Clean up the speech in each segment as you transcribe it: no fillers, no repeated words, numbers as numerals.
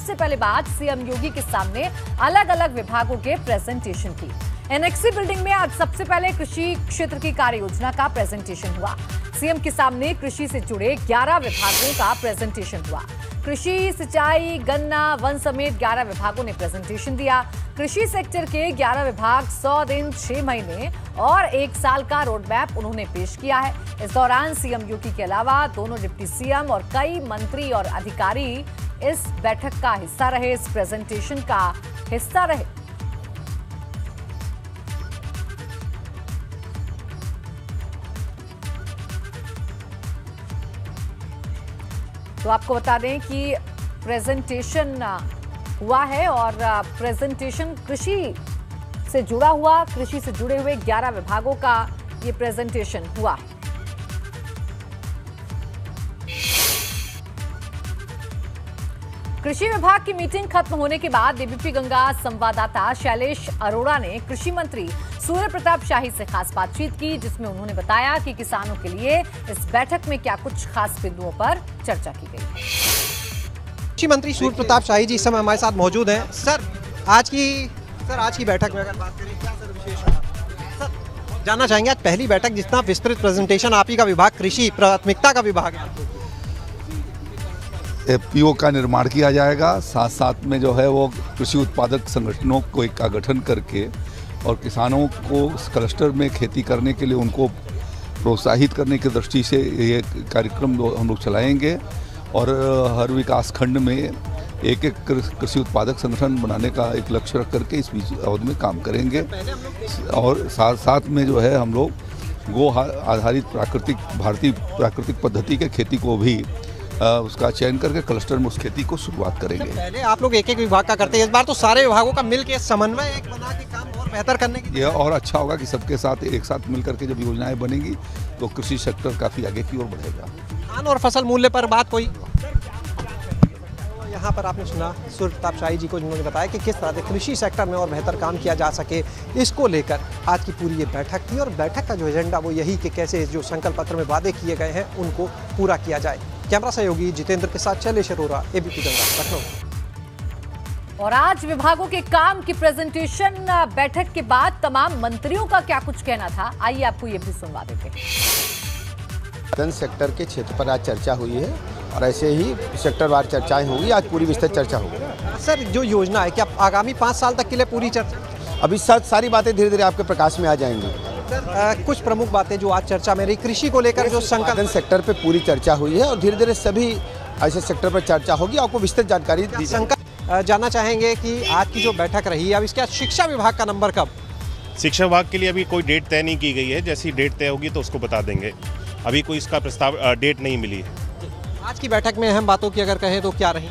सबसे पहले बात सीएम योगी के सामने अलग अलग विभागों के प्रेजेंटेशन की। एनेक्सी बिल्डिंग में आज सबसे पहले कृषि क्षेत्र की कार्य योजना का प्रेजेंटेशन हुआ। सीएम के सामने कृषि से जुड़े 11 विभागों का प्रेजेंटेशन हुआ। कृषि, सिंचाई, गन्ना, वन समेत 11 विभागों ने प्रेजेंटेशन दिया। कृषि सेक्टर के 11 विभाग 100 दिन, 6 महीने और 1 साल का रोड मैप उन्होंने पेश किया है। इस दौरान सीएम योगी के अलावा दोनों डिप्टी सीएम और कई मंत्री और अधिकारी इस बैठक का हिस्सा रहे, इस प्रेजेंटेशन का हिस्सा रहे। तो आपको बता दें कि प्रेजेंटेशन हुआ है और प्रेजेंटेशन कृषि से जुड़ा हुआ, कृषि से जुड़े हुए 11 विभागों का ये प्रेजेंटेशन हुआ है। कृषि विभाग की मीटिंग खत्म होने के बाद एबीपी गंगा संवाददाता शैलेश अरोड़ा ने कृषि मंत्री सूर्य प्रताप शाही से खास बातचीत की, जिसमें उन्होंने बताया कि किसानों के लिए इस बैठक में क्या कुछ खास बिंदुओं पर चर्चा की गई। कृषि मंत्री सूर्य प्रताप शाही जी इस समय हमारे साथ मौजूद हैं। सर, आज की बैठक में अगर बात करें, क्या सर विशेष होगा? सर, जानना चाहेंगे आज पहली बैठक, जितना विस्तृत प्रेजेंटेशन आप ही का विभाग कृषि प्राथमिकता का विभाग है, एफपीओ का निर्माण किया जाएगा। साथ साथ में जो है वो कृषि उत्पादक संगठनों को का गठन करके और किसानों को इस क्लस्टर में खेती करने के लिए उनको प्रोत्साहित करने की दृष्टि से ये कार्यक्रम हम लोग चलाएंगे और हर विकास खंड में एक कृषि उत्पादक संगठन बनाने का एक लक्ष्य रख करके इस बीच अवधि में काम करेंगे। और साथ साथ में जो है हम लोग गो आधारित भारतीय प्राकृतिक पद्धति के खेती को भी उसका चयन करके क्लस्टर में उस खेती को शुरुआत करेंगे। पहले आप लोग एक एक विभाग का करते हैं, इस बार तो सारे विभागों का मिलकर समन्वय एक बना के काम और बेहतर करने की यह और अच्छा होगा कि सबके साथ एक साथ मिल करके जब योजनाएं बनेंगी तो कृषि सेक्टर काफ़ी आगे की ओर बढ़ेगा। धान और फसल मूल्य पर बात कोई यहाँ पर आपने सुना सूर्य प्रताप शाही जी को, जिन्होंने बताया कि किस तरह से कृषि सेक्टर में और बेहतर काम किया जा सके, इसको लेकर आज की पूरी ये बैठक थी। और बैठक का जो एजेंडा वो यही कि कैसे जो संकल्प पत्र में वादे किए गए हैं उनको पूरा किया जाए। कैमरा सहयोगी जितेंद्र के साथ शैलेश अरोड़ा, एबीपी गंगा, लखनऊ। और आज विभागों के काम की प्रेजेंटेशन बैठक के बाद तमाम मंत्रियों का क्या कुछ कहना था, आइए आपको ये भी सुनवा देते हैं। सेक्टर के क्षेत्र पर आज चर्चा हुई है और ऐसे ही सेक्टरवार चर्चाएं होंगी। आज पूरी विस्तृत चर्चा होगी। सर, जो योजना है क्या आगामी 5 साल तक के लिए पूरी चर्चा? अभी सारी बातें धीरे धीरे आपके प्रकाश में आ जाएंगी। सर, कुछ प्रमुख बातें जो आज चर्चा में रही, कृषि को लेकर जो संकल्प सेक्टर पे पूरी चर्चा हुई है और धीरे धीरे सभी ऐसे सेक्टर पर चर्चा होगी, आपको विस्तृत जानकारी दी जाएगी। जानना चाहेंगे कि आज की जो बैठक रही है, अब इसके शिक्षा विभाग का नंबर कब? शिक्षा विभाग के लिए अभी कोई डेट तय नहीं की गई है, जैसी डेट तय होगी तो उसको बता देंगे। अभी कोई इसका प्रस्ताव डेट नहीं मिली है। आज की बैठक में अहम बातों की अगर कहें तो क्या रही?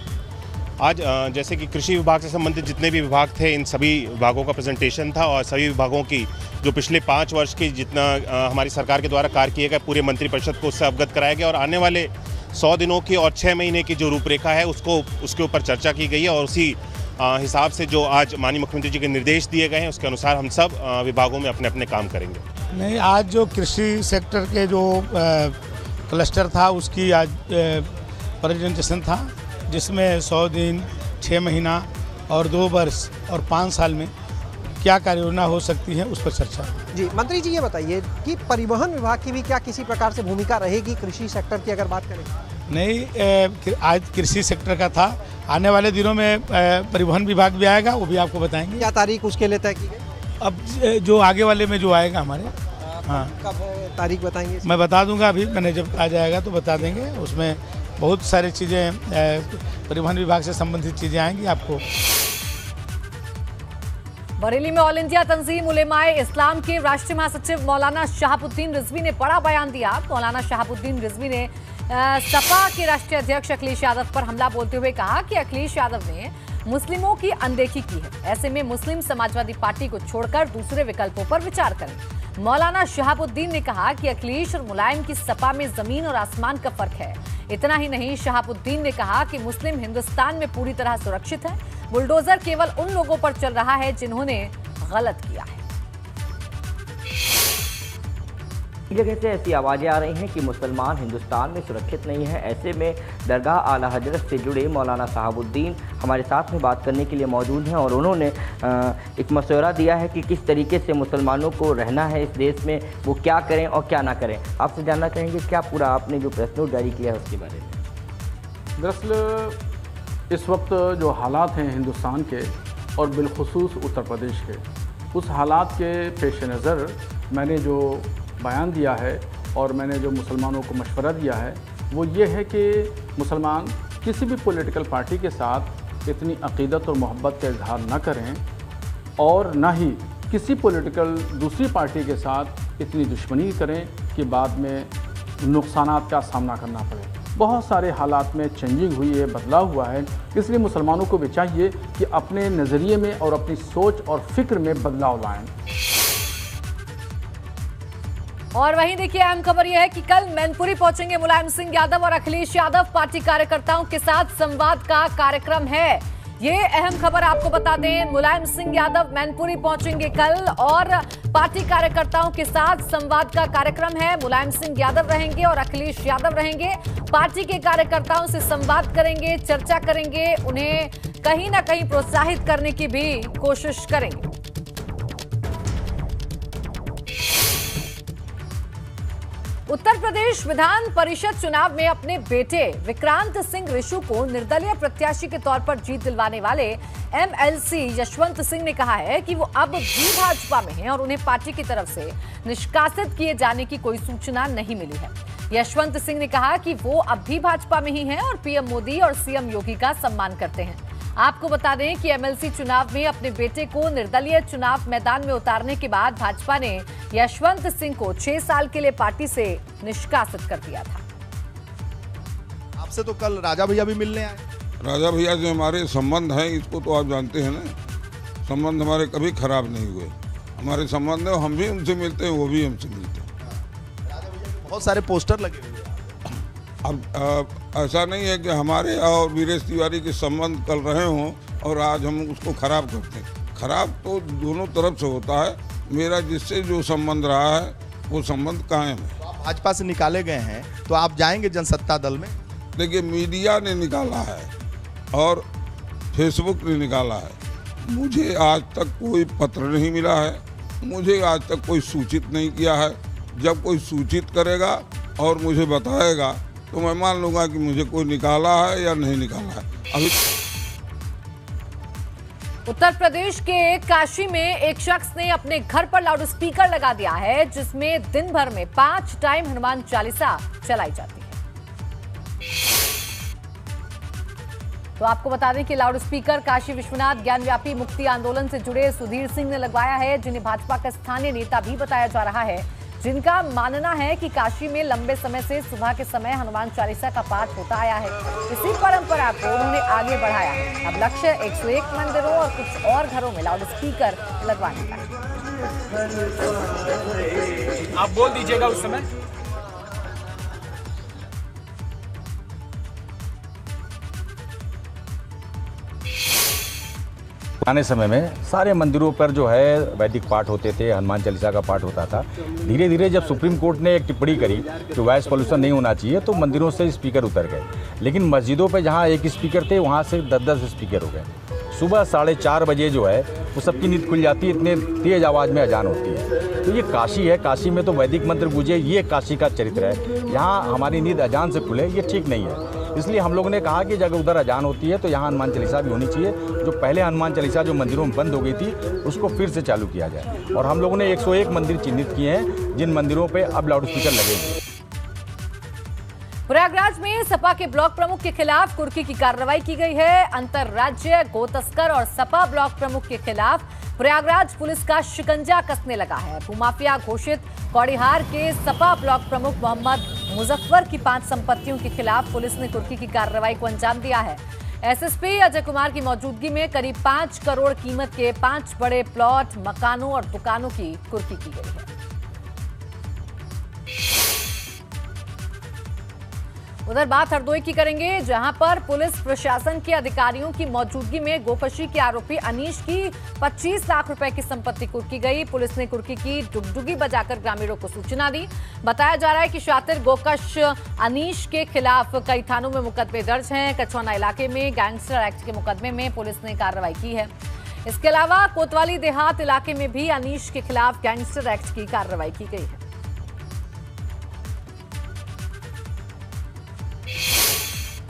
आज जैसे कि कृषि विभाग से संबंधित जितने भी विभाग थे, इन सभी विभागों का प्रेजेंटेशन था और सभी विभागों की जो पिछले 5 वर्ष की जितना हमारी सरकार के द्वारा कार्य किए गए पूरे मंत्रिपरिषद को उससे अवगत कराया गया और आने वाले 100 दिनों की और 6 महीने की जो रूपरेखा है उसके ऊपर चर्चा की गई है और उसी हिसाब से जो आज माननीय मुख्यमंत्री जी के निर्देश दिए गए हैं उसके अनुसार हम सब विभागों में अपने अपने काम करेंगे। नहीं, आज जो कृषि सेक्टर के जो क्लस्टर था उसकी आज प्रेजेंटेशन था, जिसमें 100 दिन, 6 महीना और 2 वर्ष और 5 साल में क्या कार्य योजना हो सकती है उस पर चर्चा। जी मंत्री जी, ये बताइए कि परिवहन विभाग की भी क्या किसी प्रकार से भूमिका रहेगी कृषि सेक्टर की अगर बात करें? नहीं, आज कृषि सेक्टर का था, आने वाले दिनों में परिवहन विभाग भी आएगा, वो भी आपको बताएंगे। क्या तारीख उसके लिए तय की गई? अब जो आगे वाले में जो आएगा हमारे, हाँ, कब तारीख बताएंगे? मैं बता दूंगा, अभी मैंने जब आ जाएगा तो बता देंगे। उसमें बहुत सारी चीज़ें परिवहन विभाग से संबंधित चीज़ें आएंगी आपको। बरेली में ऑल इंडिया तंजीम उलेमाए इस्लाम के राष्ट्रीय महासचिव मौलाना शहाबुद्दीन रिजवी ने बड़ा बयान दिया। मौलाना शहाबुद्दीन रिजवी ने सपा के राष्ट्रीय अध्यक्ष अखिलेश यादव पर हमला बोलते हुए कहा कि अखिलेश यादव ने मुस्लिमों की अनदेखी की है, ऐसे में मुस्लिम समाजवादी पार्टी को छोड़कर दूसरे विकल्पों पर विचार करें। मौलाना शहाबुद्दीन ने कहा कि अखिलेश और मुलायम की सपा में जमीन और आसमान का फर्क है। इतना ही नहीं, शहाबुद्दीन ने कहा कि मुस्लिम हिंदुस्तान में पूरी तरह सुरक्षित है, बुलडोजर केवल उन लोगों पर चल रहा है जिन्होंने गलत किया है। जगह से ऐसी आवाज़ें आ रही हैं कि मुसलमान हिंदुस्तान में सुरक्षित नहीं है। ऐसे में दरगाह आला हजरत से जुड़े मौलाना साहबुद्दीन हमारे साथ में बात करने के लिए मौजूद हैं और उन्होंने एक मशवरा दिया है कि किस तरीके से मुसलमानों को रहना है इस देश में, वो क्या करें और क्या ना करें। आपसे जानना चाहेंगे क्या पूरा आपने जो प्रेस नोट जारी किया है उसके बारे में। दरअसल इस वक्त जो हालात हैं हिंदुस्तान के और बिलखुसूस उत्तर प्रदेश के, उस हालात के पेश नज़र मैंने जो बयान दिया है और मैंने जो मुसलमानों को मशवरा दिया है वो ये है कि मुसलमान किसी भी पॉलिटिकल पार्टी के साथ इतनी अक़ीदत और मोहब्बत का इजहार न करें और ना ही किसी पॉलिटिकल दूसरी पार्टी के साथ इतनी दुश्मनी करें कि बाद में नुकसानात का सामना करना पड़े। बहुत सारे हालात में चेंजिंग हुई है, बदलाव हुआ है, इसलिए मुसलमानों को भी चाहिए कि अपने नज़रिए में और अपनी सोच और फिक्र में बदलाव लाएं। और वहीं देखिए अहम खबर यह है कि कल मैनपुरी पहुंचेंगे मुलायम सिंह यादव और अखिलेश यादव। पार्टी कार्यकर्ताओं के साथ संवाद का कार्यक्रम है, ये अहम खबर आपको बता दें। मुलायम सिंह यादव मैनपुरी पहुंचेंगे कल और पार्टी कार्यकर्ताओं के साथ संवाद का कार्यक्रम है। मुलायम सिंह यादव रहेंगे और अखिलेश यादव रहेंगे, पार्टी के कार्यकर्ताओं से संवाद करेंगे, चर्चा करेंगे, उन्हें कहीं ना कहीं प्रोत्साहित करने की भी कोशिश करेंगे। उत्तर प्रदेश विधान परिषद चुनाव में अपने बेटे विक्रांत सिंह ऋषु को निर्दलीय प्रत्याशी के तौर पर जीत दिलवाने वाले एमएलसी यशवंत सिंह ने कहा है कि वो अब भी भाजपा में हैं और उन्हें पार्टी की तरफ से निष्कासित किए जाने की कोई सूचना नहीं मिली है। यशवंत सिंह ने कहा कि वो अब भी भाजपा में ही हैं और पीएम मोदी और सीएम योगी का सम्मान करते हैं। आपको बता दें कि एमएलसी चुनाव में अपने बेटे को निर्दलीय चुनाव मैदान में उतारने के बाद भाजपा ने यशवंत सिंह को 6 साल के लिए पार्टी से निष्कासित कर दिया था। आपसे तो कल राजा भैया भी मिलने आए। राजा भैया जो हमारे संबंध हैं इसको तो आप जानते हैं ना, संबंध हमारे कभी खराब नहीं हुए, हमारे संबंध है, हम भी उनसे मिलते हैं, वो भी हमसे मिलते हैं। राजा भैया बहुत सारे पोस्टर लगे हुए हैं। अब ऐसा नहीं है कि हमारे और वीरेश तिवारी के संबंध चल रहे हों और आज हम उसको खराब करते हैं। खराब तो दोनों तरफ से होता है, मेरा जिससे जो संबंध रहा है वो संबंध कायम है। तो आप भाजपा से निकाले गए हैं तो आप जाएंगे जनसत्ता दल में? देखिए, मीडिया ने निकाला है और फेसबुक ने निकाला है, मुझे आज तक कोई पत्र नहीं मिला है, मुझे आज तक कोई सूचित नहीं किया है। जब कोई सूचित करेगा और मुझे बताएगा तो मैं मान लूंगा कि मुझे कोई निकाला है या नहीं निकाला है। अभी उत्तर प्रदेश के काशी में एक शख्स ने अपने घर पर लाउडस्पीकर लगा दिया है जिसमें दिन भर में 5 टाइम हनुमान चालीसा चलाई जाती है। तो आपको बता दें कि लाउडस्पीकर काशी विश्वनाथ ज्ञानव्यापी मुक्ति आंदोलन से जुड़े सुधीर सिंह ने लगवाया है, जिन्हें भाजपा का स्थानीय नेता भी बताया जा रहा है, जिनका मानना है कि काशी में लंबे समय से सुबह के समय हनुमान चालीसा का पाठ होता आया है। इसी परंपरा को उन्होंने आगे बढ़ाया है। अब लक्ष्य 101 मंदिरों और कुछ और घरों में लाउडस्पीकर लगवाने का है। आप बोल दीजिएगा उस समय। पुराने समय में सारे मंदिरों पर जो है वैदिक पाठ होते थे, हनुमान चालीसा का पाठ होता था। धीरे धीरे जब सुप्रीम कोर्ट ने एक टिप्पणी करी कि वॉइस पॉल्यूशन नहीं होना चाहिए तो मंदिरों से स्पीकर उतर गए, लेकिन मस्जिदों पे जहाँ एक स्पीकर थे वहाँ से 10-10 स्पीकर हो गए। सुबह 4:30 बजे जो है वो सबकी नींद खुल जाती है, इतने तेज़ आवाज़ में अजान होती है। तो ये काशी है, काशी में तो वैदिक मंत्र गूंजे, ये काशी का चरित्र है। यहाँ हमारी नींद अजान से खुले ये ठीक नहीं है। इसलिए हम लोगों ने कहा कि जब उधर अजान होती है तो यहाँ हनुमान चालीसा भी होनी चाहिए। जो पहले हनुमान चालीसा जो मंदिरों में बंद हो गई थी उसको फिर से चालू किया जाए। और हम लोगों ने 101 मंदिर चिन्हित किए हैं जिन मंदिरों पे अब लाउडस्पीकर लगेंगे। प्रयागराज में सपा के ब्लॉक प्रमुख के खिलाफ कुर्की की कार्रवाई की गई है। अंतर्राज्य गो तस्कर और सपा ब्लॉक प्रमुख के खिलाफ प्रयागराज पुलिस का शिकंजा कसने लगा है। भूमाफिया घोषित कौड़िहार के सपा ब्लॉक प्रमुख मोहम्मद मुजफ्फर की 5 संपत्तियों के खिलाफ पुलिस ने कुर्की की कार्रवाई को अंजाम दिया है। एसएसपी अजय कुमार की मौजूदगी में करीब 5 करोड़ कीमत के 5 बड़े प्लॉट, मकानों और दुकानों की कुर्की की गई है। उधर बात हरदोई की करेंगे, जहां पर पुलिस प्रशासन के अधिकारियों की मौजूदगी में गोकशी के आरोपी अनीश की 25 लाख रुपए की संपत्ति कुर्की गई। पुलिस ने कुर्की की डुगडुगी बजाकर ग्रामीणों को सूचना दी। बताया जा रहा है कि शातिर गोकश अनीश के खिलाफ कई थानों में मुकदमे दर्ज हैं। कछवाना इलाके में गैंगस्टर एक्ट के मुकदमे में पुलिस ने कार्रवाई की है। इसके अलावा कोतवाली देहात इलाके में भी अनीश के खिलाफ गैंगस्टर एक्ट की कार्रवाई की गई है।